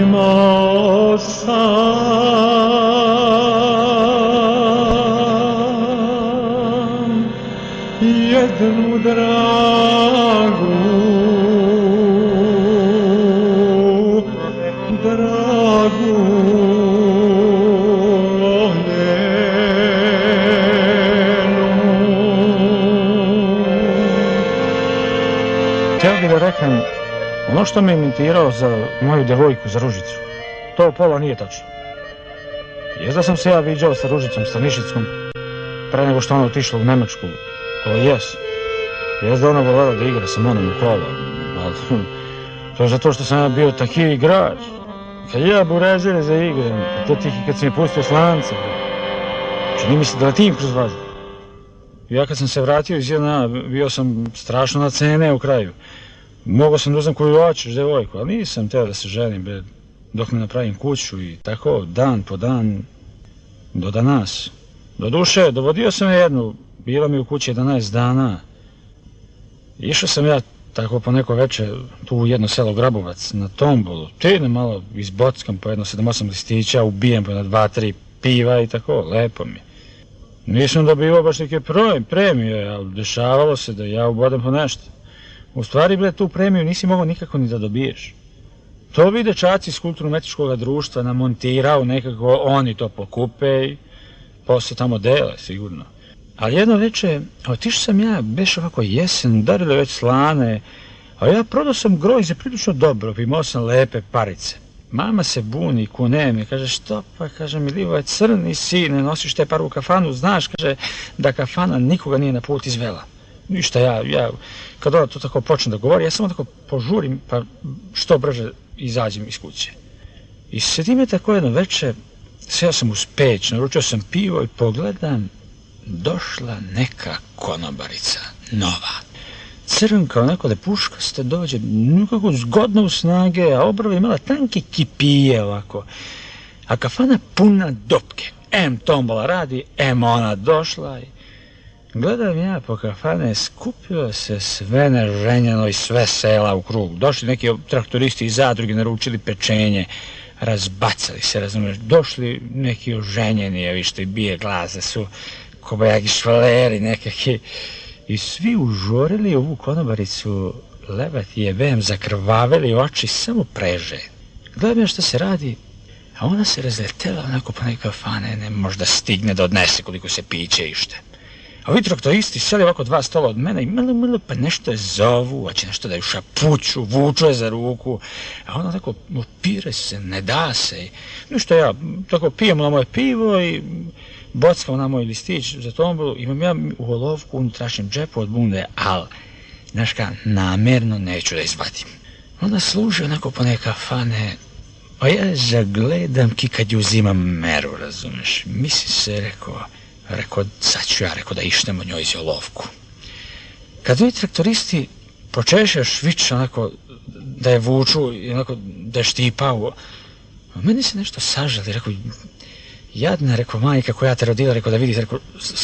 Imao sam jednu dragu Htio bih da reknem, ono što me imitirao za moju djevojku, za Ružicu, to pola nije tačno. Jest da sam se ja viđao sa Ružicom Stanišickom pre nego što ona otišla u Njemačku, to jes. Jest da ona voljela da igra sa mnom u kola, ali to je zato što sam ja bio taki igrač. Kad ja burazire za igram, to ti kad si mi pustio slance, čini mi se da letim kroz vazduh. Ja kad sam se vratio iz JNA, bio sam strašno na cene u kraju. Mogao sam da uzem koju hoćeš djevojku, ali nisam teo da se ženim dok ne napravim kuću i tako dan po dan do danas. Doduše, dovodio sam je jednu, bila mi u kući 11 dana. Išao sam ja tako po neko večer tu u jedno selo Grabovac na tombolu. Tidem malo izbockam po jedno 7-8 listića, ubijem po jedno 2-3 piva i tako, lepo mi. Nisam dobivao baš neke premije, ali dešavalo se da ja ubodem po nešto. U stvari, bre, tu premiju nisi mogao nikako ni da dobiješ. To bi dečaci iz kulturno-umetičkog društva namontirao nekako, oni to pokupe i posle tamo dele, sigurno. Ali jedno veče, otišao sam ja, beš ovako jesen, udarile već slane, a ja prodao sam grožđe prilično dobro, imao sam lepe parice. Mama se buni, kune me, kaže, što pa, kaže, Milivoje, crni sine, nosiš te par u kafanu, znaš, kaže, da kafana nikoga nije na put izvela. Ništa, ja, kad ona to tako počne da govori, ja samo tako požurim, pa što brže izađem iz kuće. I sedi me tako jedno veče, sjeo sam uz peć, naručio sam pivo i pogledam, došla neka konobarica, nova. Crnka, onako lepuškaste dođe, nekako zgodno u snage, a obrve imala tanke kipije ovako. A kafana puna dopke. Em tombola radi, em ona došla i... Gledam ja po kafane, skupilo se sve neženjeno i sve sela u krug. Došli neki traktoristi iz zadruge, naručili pečenje, razbacali se, razumiješ. Došli neki oženjeni, vi što i bije glaze su, kobajagi švaleri nekakvi. I svi užorili ovu konobaricu, levat jebem, zakrvaveli oči, samo preže. Gledam ja što se radi, a ona se razletela onako po neke kafane, ne možda stigne da odnese koliko se piće ište. A ovi traktoristi seli ovako 2 stola od mene i malo pa nešto je zovu, hoće nešto da ju šapuću, vuču je za ruku. A ona tako opire se, ne da se. Ništa ja, tako pijem na moje pivo i bockam na moj listić za tombolu. Imam ja u olovku u unutrašnjem džepu od bunde, ali, znaš ka, namerno neću da izvadim. Ona služi onako po neke kafane, a ja zagledam ki kad ju uzimam meru, razumeš. Misli se, rekao, sad ću ja, da ištemo njoj iz olovku. Kad ovi traktoristi počeše švić onako da je vuču i onako da je štipao, meni se nešto sažali, rekao, jadna, majka koja te rodila, da vidi,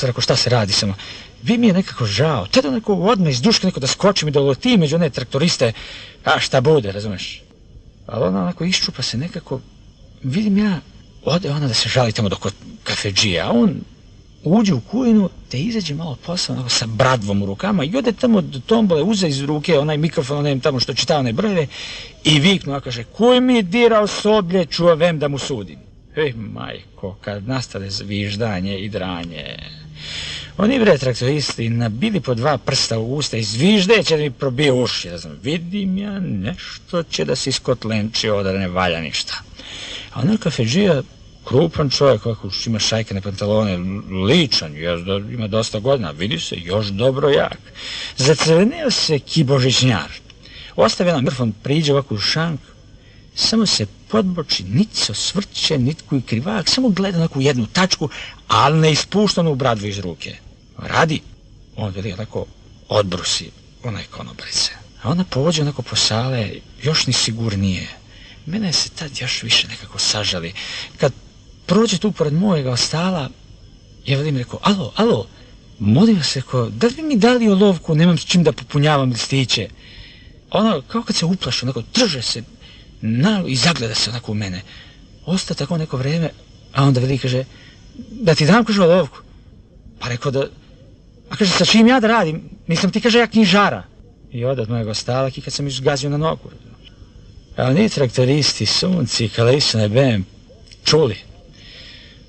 rekao, šta se radi samo. Vi mi je nekako žao, tada onako odmah iz duške da skočim i da uletim među one traktoriste, a šta bude, razumeš? Ali ona onako iščupa se nekako, vidim ja, ode ona da se žali tamo do kafedžija, a on uđe u kujinu, te izađe malo posla onako sa bradvom u rukama i ode tamo do tombole, uze iz ruke onaj mikrofon, onaj tamo što čitao one brojeve i viknu, a kaže, kuj mi dirao soblje, čuvem da mu sudim. Majko, kad nastane zviždanje i dranje. Oni bre traktoristi nabili po 2 prsta u usta i zviždeće da mi probije uši. Vidim ja, nešto će da se iskotlenči ovo da ne valja ništa. A onaj kafedžija, krupan čovjek, ovako ima šajkane pantalone, ličan, ima dosta godina, vidi se, još dobro jak. Zacrvenio se ki božićnjar. Ostavi jedan mikrofon, priđe ovako u šank, samo se podboči, nit se osvrće, nitko i krivak, samo gleda onako u jednu tačku, ali ne ispuštano u bradvu iz ruke. Radi, on veli onako odbrusi onaj konobarice. A ona pođe onako po sale, još ni sigurnije. Mene se tad još više nekako sažali. Kad prođe tu pored mojega stala, ja velim, rekao, alo, molim vas, rekao, da li bi mi dali olovku, nemam s čim da popunjavam listiće. Ona, kao kad se uplaši, onako, drže se, I zagleda se onako u mene. Osta tako neko vreme, a onda veli, kaže, da ti dam, kaže, olovku. Pa rekao da, a kaže, sa čim ja da radim? Mislim, ti, kaže, ja knjižara. I ode od mojeg ostalak i kad sam izgazio na nogu. A ni traktoristi, sunci, kalaisu ne bem, čuli.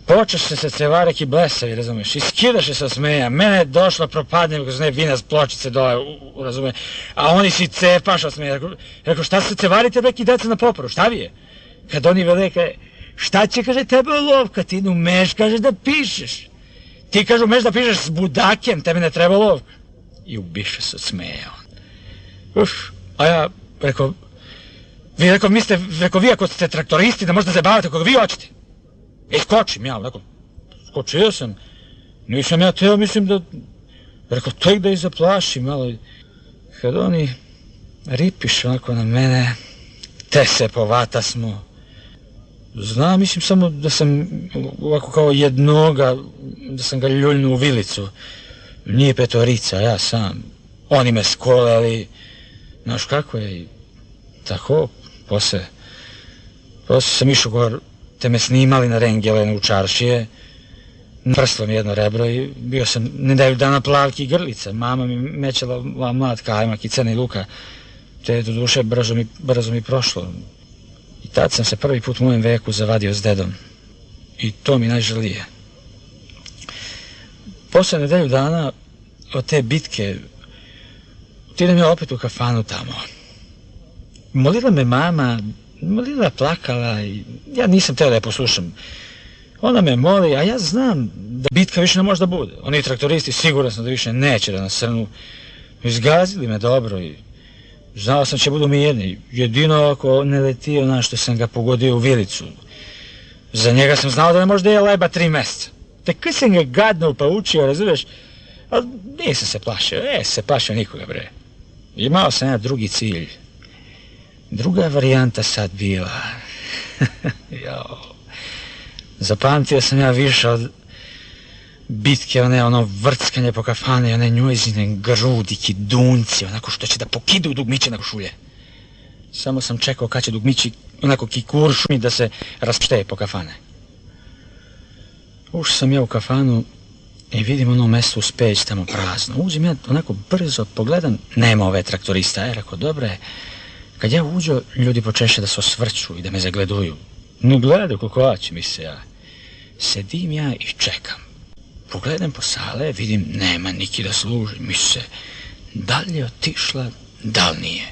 Počeše se cevarek i blesavi, razumiješ, i skidaše se osmeja, mene je došlo propadnem, kako ne vina s pločice dole, razumije, a oni si cepaš osmeja, rekao, šta se cevarite, neki deca na poporu, šta vi je? Kad oni vele, kaže, šta će, kaže, tebe olovka, ti umeš, kaže, da pišeš. Ti, kaže, umeš da pišeš s budakem, tebe ne treba olovka. I ubiše se osmeja. A ja, rekao, mislite, vi ako ste traktoristi, da možete se bavite kako vi hoćete. I skočim ja, rekao, skočio sam, nisam ja teo, mislim da, rekao, tek da ih zaplašim, ali kad oni ripiš onako na mene, te se povata smo. Znam, mislim samo da sam ovako kao jednoga, da sam ga ljuljnuo u vilicu, nije petorica, ja sam, oni me skoleli, znaš kako je, i tako, posle sam išao gore, te me snimali na rengele u čaršije, prslo mi jedno rebro i bio sam nedelju dana plavki i grlica. Mama mi mećala mlad kajmak i crni luka, te do duše brzo mi prošlo. I tad sam se prvi put u mojem veku zavadio s dedom. I to mi najžalije. Posle nedelju dana od te bitke, idem ja opet u kafanu tamo. Molila me mama, molila, plakala i ja nisam teo da je poslušam. Ona me moli, a ja znam da bitka više ne može da bude. Oni traktoristi siguran sam da više neće da nasrnu. Izgazili me dobro i znao sam će budu mirni. Jedino ako ne leti ona što sam ga pogodio u vilicu. Za njega sam znao da ne može da je leba 3 meseca. Tek kad sam ga gadno poučio, razumiješ, ali nisam se plašio nikoga, bre. Imao sam ja drugi cilj. Druga varijanta sad bila. Zapamtio sam ja više od bitke, ono vrckanje po kafane, one njojzine grudi, kidunci, onako što će da pokidu dugmiće na košulje. Samo sam čekao kad će dugmići onako kikuršumi da se raspšteje po kafane. Ušao sam ja u kafanu i vidim ono mesto uz peć tamo prazno. Uđem ja onako brzo, pogledam, nema ove traktorista, rekao, dobro je. Kad ja uđo, ljudi počeše da se osvrću i da me zagleduju. Ne gledaju koliko hoće, misle ja. Sedim ja i čekam. Pogledam po sale, vidim, nema niki da služi, misle, da li je otišla, da li nije.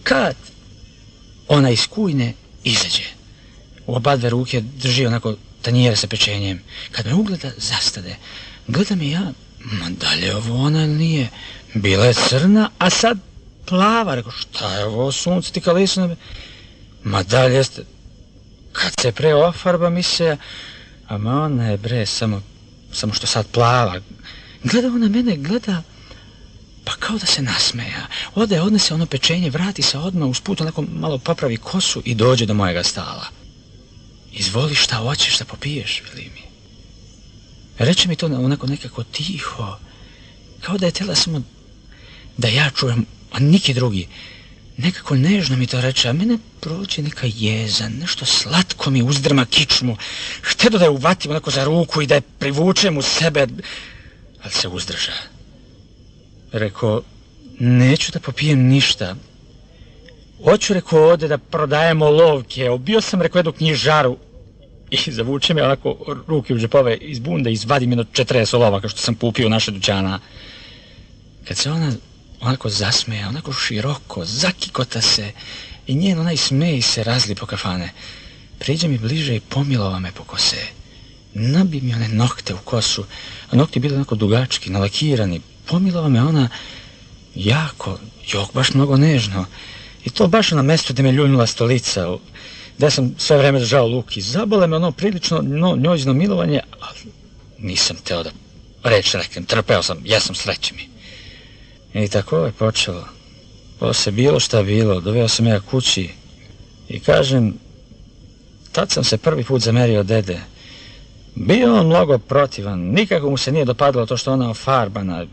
Kad ona iz kujne izađe, u obadve ruke drži onako tanjire sa pečenjem. Kad me ugleda, zastade. Gledam i ja, ma da li je ovo ona ili nije? Bila je crna, a sad plava. Rekao, šta je ovo sunce ti kalisu nebe? Ma da li jeste? Kad se pre ofarba misle, a ma ona je bre, samo što sad plava. Gleda ona mene, gleda, pa kao da se nasmeja. Ode, odnese ono pečenje, vrati se odmah, usput onako malo popravi kosu i dođe do mojega stala. Izvoli šta hoćeš da popiješ, veli mi. Reče mi to onako nekako tiho, kao da je tela samo da ja čujem, a niki drugi. Nekako nežno mi to reče, a mene prođe neka jeza, nešto slatko mi uzdrma kičmu. Htedo da je uvatim onako za ruku i da je privučem u sebe, ali se uzdrža. Rekao, neću da popijem ništa. Hoću, rekao, ovde da prodajemo olovke. Obio sam, rekao, jednu knjižaru i zavuče me onako ruke u džepove iz bunde i izvadim jedno 40 olovaka što sam kupio u naše dućana. Kad se ona onako zasmeja, onako široko, zakikota se i njen onaj smej se razli po kafane. Priđe mi bliže i pomilova me po kose. Nabi mi one nokte u kosu, a nokti bili onako dugački, nalakirani. Pomilova me ona jako, baš mnogo nežno. I to baš na mestu gde me ljuljnula stolica, gde sam sve vreme držao luk i zabole me ono prilično njojzino milovanje, ali nisam teo da reč reknem, trpeo sam, jesam, sreće mi. I tako je počelo. Posle bilo šta bilo, doveo sam ja kući i kažem, tad sam se prvi put zamerio dede. Bio on mnogo protivan, nikako mu se nije dopadalo to što ona ofarbana.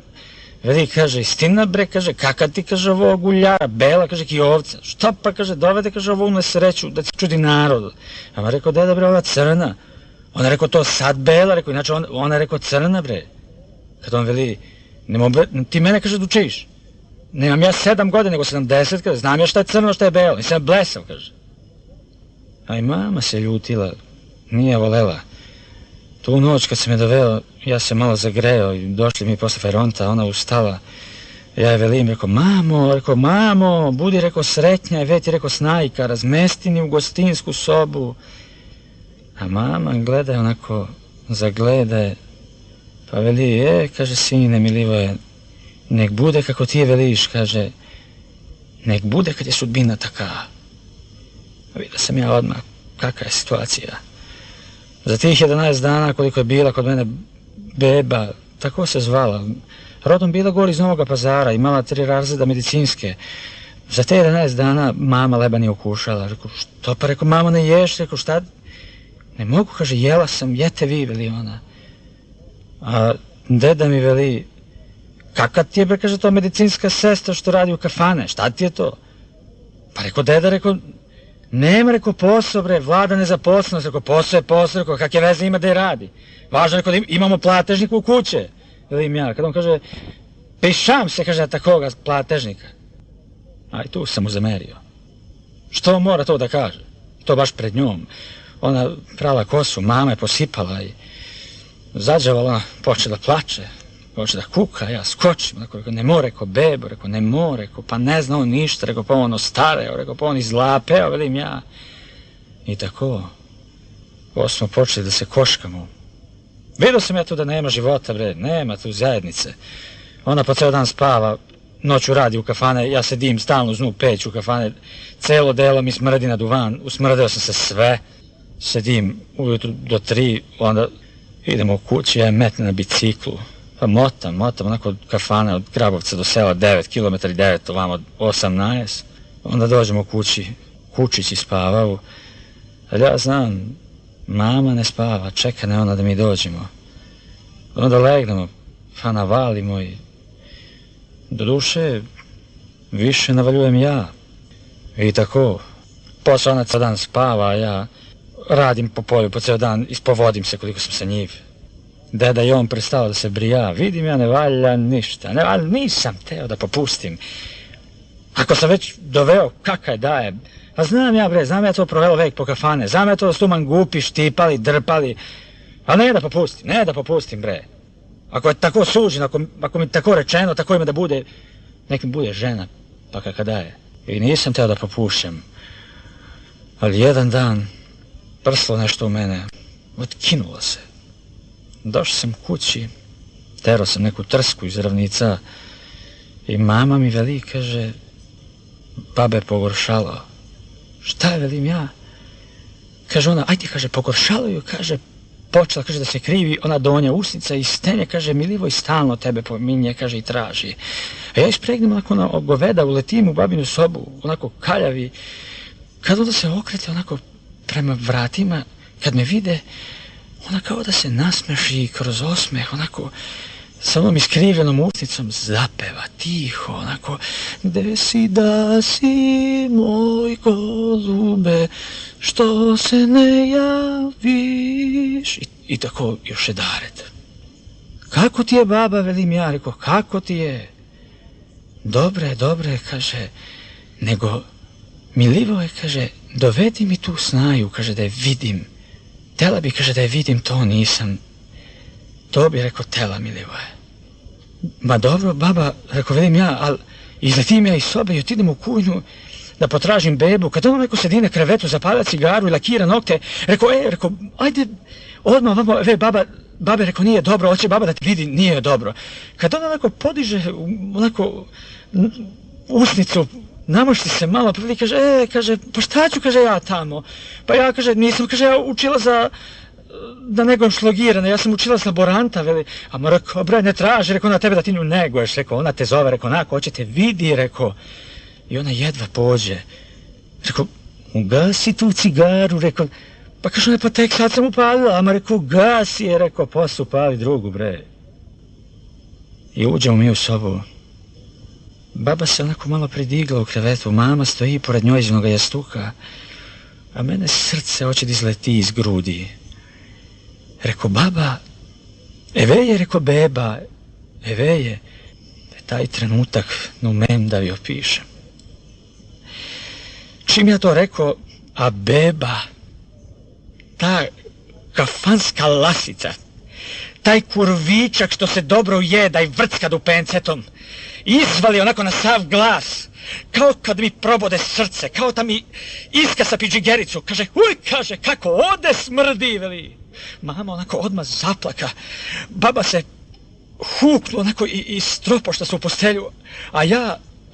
Veli, kaže, istina bre, kaže, kaka ti, kaže, ovo guljara, bela, kaže, ki ovca. Šta pa, kaže, dovede, kaže, ovo u nesreću, da ti čudi narod. A ma rekao, deda bre, ova crna. Ona rekao, to sad bela, rekao, inače ona je rekao crna bre. Kad on veli, ti mene, kaže, dučiš. Nemam ja 7 godina, nego 70, kaže, znam ja šta je crno, šta je belo, nisam ja blesav, kaže. A i mama se ljutila, nije volela. Tu noć kad se me doveo, ja se malo zagreo i došli mi posle fajronta, ona ustala. Ja je velim, rekao, mamo, budi, rekao, sretnja, veti, rekao, snajka, razmesti ni u gostinsku sobu. A mama gleda onako, zagleda, pa veli, kaže, sine Milivoje, nek bude kako ti je veliš, kaže, nek bude kad je sudbina taka. Vidio sam ja odmah kakva je situacija. Za tih 11 dana koliko je bila kod mene beba, tako se zvala, rodom bila gori iz Novoga Pazara, imala 3 razreda medicinske. Za te 11 dana mama leba nije okušala. Rekao, što pa, rekao, mamo ne ješ, rekao, šta? Ne mogu, kaže, jela sam, jete vi, veli ona. A deda mi veli, kaka ti je, bre, kaže, to medicinska sestra što radi u kafane, šta ti je to? Pa rekao, deda, rekao, nema, rekao, posao, bre, vlada nezaposlenost, rekao, posao je posao, rekao, kakve veze ima da je radi. Važno, rekao, da imamo platežnika u kuće, velim ja. Kad on kaže, pišam se, kaže, na takoga platežnika. A i tu sam mu zamerio. Što mora to da kaže? To baš pred njom. Ona prala kosu, mama je posipala i zađavala, počela plače, počela da kuka, ja skočim, rekao, ne more, rekao, bebo, rekao, ne more, rekao, pa ne zna on ništa, rekao, pa ono stareo, rekao, pa on izlapeo, velim ja. I tako, ovo smo počeli da se koškamo. Vidio sam ja tu da nema života, bre, nema tu zajednice. Ona po ceo dan spava, noću radi u kafane, ja sedim stalno uz nju peć u kafane, celo delo mi smrdi na duvan, usmrdeo sam se sve, sedim ujutru do 3, onda idemo u kući, ja je metnem na biciklu, pa motam, onako od kafana, od Grabovca do sela 9 km i 9, ovamo 18, onda dođemo u kući, kučići spavaju, ali ja znam, mama ne spava, čeka ne ona da mi dođemo, onda legnemo, pa navalimo i do duše više navaljujem ja. I tako, posle ona ceo dan spava, a ja radim po polju po ceo dan, ispovodim se koliko sam sa njiv. Deda i on prestao da se brija, vidim ja ne valja ništa, nisam teo da popustim. Ako sam već doveo kakaj daje, pa znam ja to provelo vek po kafane, znam ja to da su tu mangupi, štipali, drpali, a ne da popustim bre. Ako je tako suđeno, ako mi tako rečeno, tako ima da bude, nek mi bude žena, pa kaka daje. I nisam teo da popušem, ali jedan dan prslo nešto u mene, otkinulo se. Došao sam kući, terao sam neku trsku iz ravnica i mama mi veli, kaže, babe pogoršalo. Šta je, velim ja? Kaže ona, ajde, kaže, pogoršalo ju, kaže, počela, kaže, da se krivi, ona donja usnica i stenje, kaže, Milivoj stalno tebe pominje, kaže, i traži. A ja ispregnem onako na goveda, uletim u babinu sobu, onako kaljavi, kad onda se okrete onako prema vratima, kad me vide, ona kao da se nasmeši kroz osmeh, onako, sa onom iskrivljenom usnicom zapeva, tiho, onako, gde si da si, moj golube, što se ne javiš, i tako još jedared. Kako ti je, baba, velim ja, rekao, kako ti je? Dobre, kaže, nego, Milivoje, kaže, dovedi mi tu snaju, kaže, da je vidim. Tela bi, kaže, da je vidim, to nisam. To bi, rekao, tela, Milivoje. Ma dobro, baba, rekao, velim ja, ali izletim ja iz sobe i otidem u kućnu da potražim bebu. Kad ono neko sedi na krevetu, zapalja cigaru i lakira nokte, rekao, ajde, odmah, babe, rekao, nije dobro, hoće baba da ti vidi, nije dobro. Kad ona onako podiže, onako, usnicu, namošti se malo, pa vidi, kaže, pa šta ću, kaže, ja tamo? Pa ja, kaže, nisam, kaže, ja učila da negujem šlogirane, ja sam učila s laboranta, veli, a ma rekao, bre, ne traži, rekao, na tebe da ti nju neguješ, rekao, ona te zove, rekao, onako, hoće te vidi, rekao, i ona jedva pođe, rekao, ugasi tu cigaru, rekao, pa kaže, ne, pa tek sad sam upalila, a ma rekao, gasi je, rekao, posle upali drugu, bre. I uđemo mi u sobu. Baba se onako malo pridigla u krevetu, mama stoji pored njojzinog jastuka, a mene srce hoće da izleti iz grudi. Reko baba, eveje, reko beba, eveje. Taj trenutak ne umem da vi opišem. Čim ja to rekao, a beba, ta kafanska lasica, taj kurvičak što se dobro ujeda i vrcka dupencetom, izvali onako na sav glas, kao kad mi probode srce, kao da mi iskasa pidžigericu, kaže, uj, kaže, kako ode smrdi, veli. Mama onako odmah zaplaka, baba se huknu onako i stropošta se u postelju, a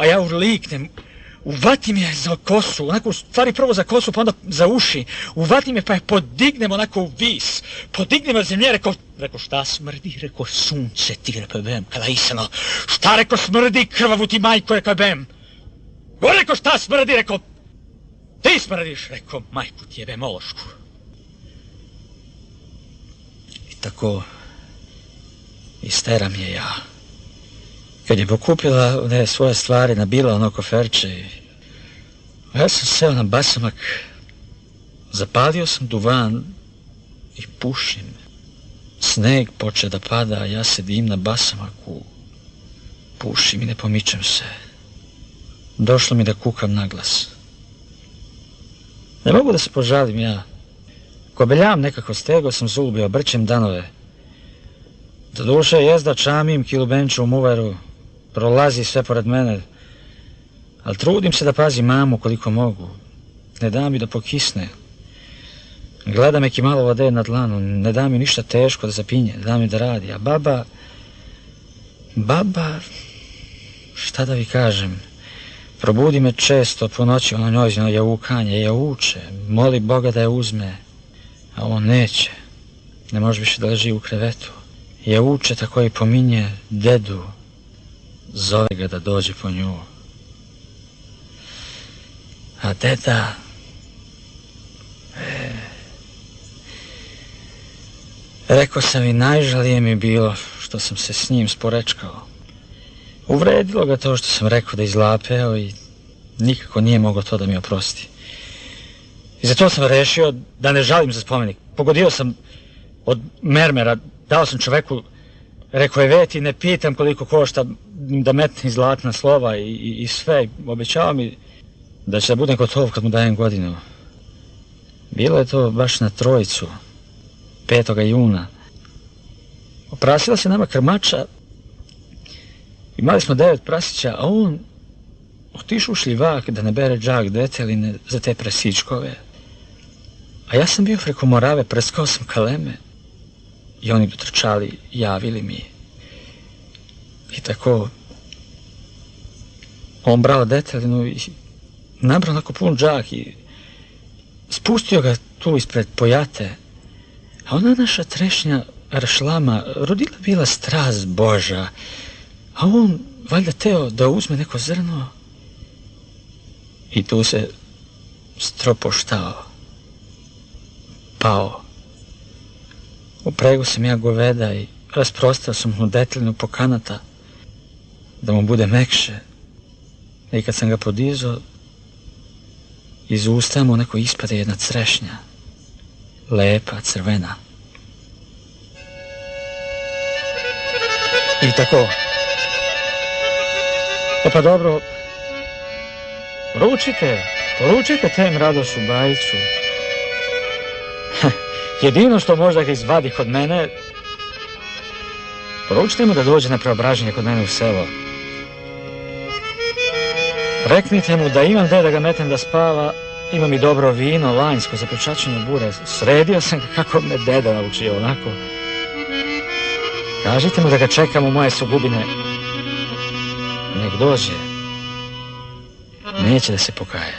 ja urliknem, uvatim je za kosu, onako u stvari prvo za kosu pa onda za uši, uvatim je pa je podignem onako u vis, podignem od zemlje, rekao šta smrdi, rekao sunce ti repebem, kada isano, šta rekao smrdi krvavu ti majko, rekao bem, go rekao šta smrdi, rekao ti smrdiš, rekao majku ti jebem ološku. I tako isteram je ja. Kad je pokupila one svoje stvari, nabila ono koferče, ja sam seo na basamak, zapalio sam duvan i pušim. Sneg poče da pada, a ja sedim na basamaku, pušim i ne pomičem se. Došlo mi da kukam naglas. Ne mogu da se požalim ja. Kobeljam nekako stego sam zulubio, brćem danove. Doduše jezda čamim kilubenču u muveru, prolazi sve pored mene, ali trudim se da pazim mamu koliko mogu. Ne da mi da pokisne. Gleda me ki malo vode na dlanu, ne da mi ništa teško da zapinje, ne da mi da radi. A baba, šta da vi kažem, probudi me često po noći, ono njojzino jaukanje, jauče, moli Boga da je uzme, a on neće, ne može više da leži u krevetu. Jauče tako i pominje dedu, zove ga da dođe po nju. A deda... Rekao sam i najžalije mi bilo što sam se s njim sporečkao. Uvredilo ga to što sam rekao da izlapeo i nikako nije mogao to da mi oprosti. I zato sam rešio da ne žalim za spomenik. Pogodio sam od mermera, dao sam čoveku, rekao je veti, ne pitam koliko košta da metne zlatna slova i sve. Obećao mi da će da budem gotov kad mu dajem godinu. Bilo je to baš na Trojicu, 5. juna. Oprasila se nama krmača, imali smo 9 prasića, a on otišao u šljivak da ne bere džak deteline za te prasičkove. A ja sam bio preko Morave, preskao sam Kaleme i oni dotrčali, javili mi. I tako on brao detelinu i nabrao onako pun džak i spustio ga tu ispred Pojate. A ona naša trešnja rašlama rodila bila strast Boža, a on valjda teo da uzme neko zrno i tu se stropoštao, pao. Uprego sam ja goveda i rasprostao sam mu detelinu po kanata da mu bude mekše. I kad sam ga podizao, iz usta mu neko ispade jedna trešnja, lepa, crvena. I tako. E pa dobro, poručite tem Radošu Bajiću. Jedino što možda ga izvadi kod mene, poručite mu da dođe na preobraženje kod mene u selo. Reknite mu da imam gde da ga metem da spava, imam i dobro vino, lanjsko, zapečačeno bure. Sredio sam ga kako me deda naučio, onako. Kažite mu da ga čekam u moje sugubine. Nek dođe. Neće da se pokaje.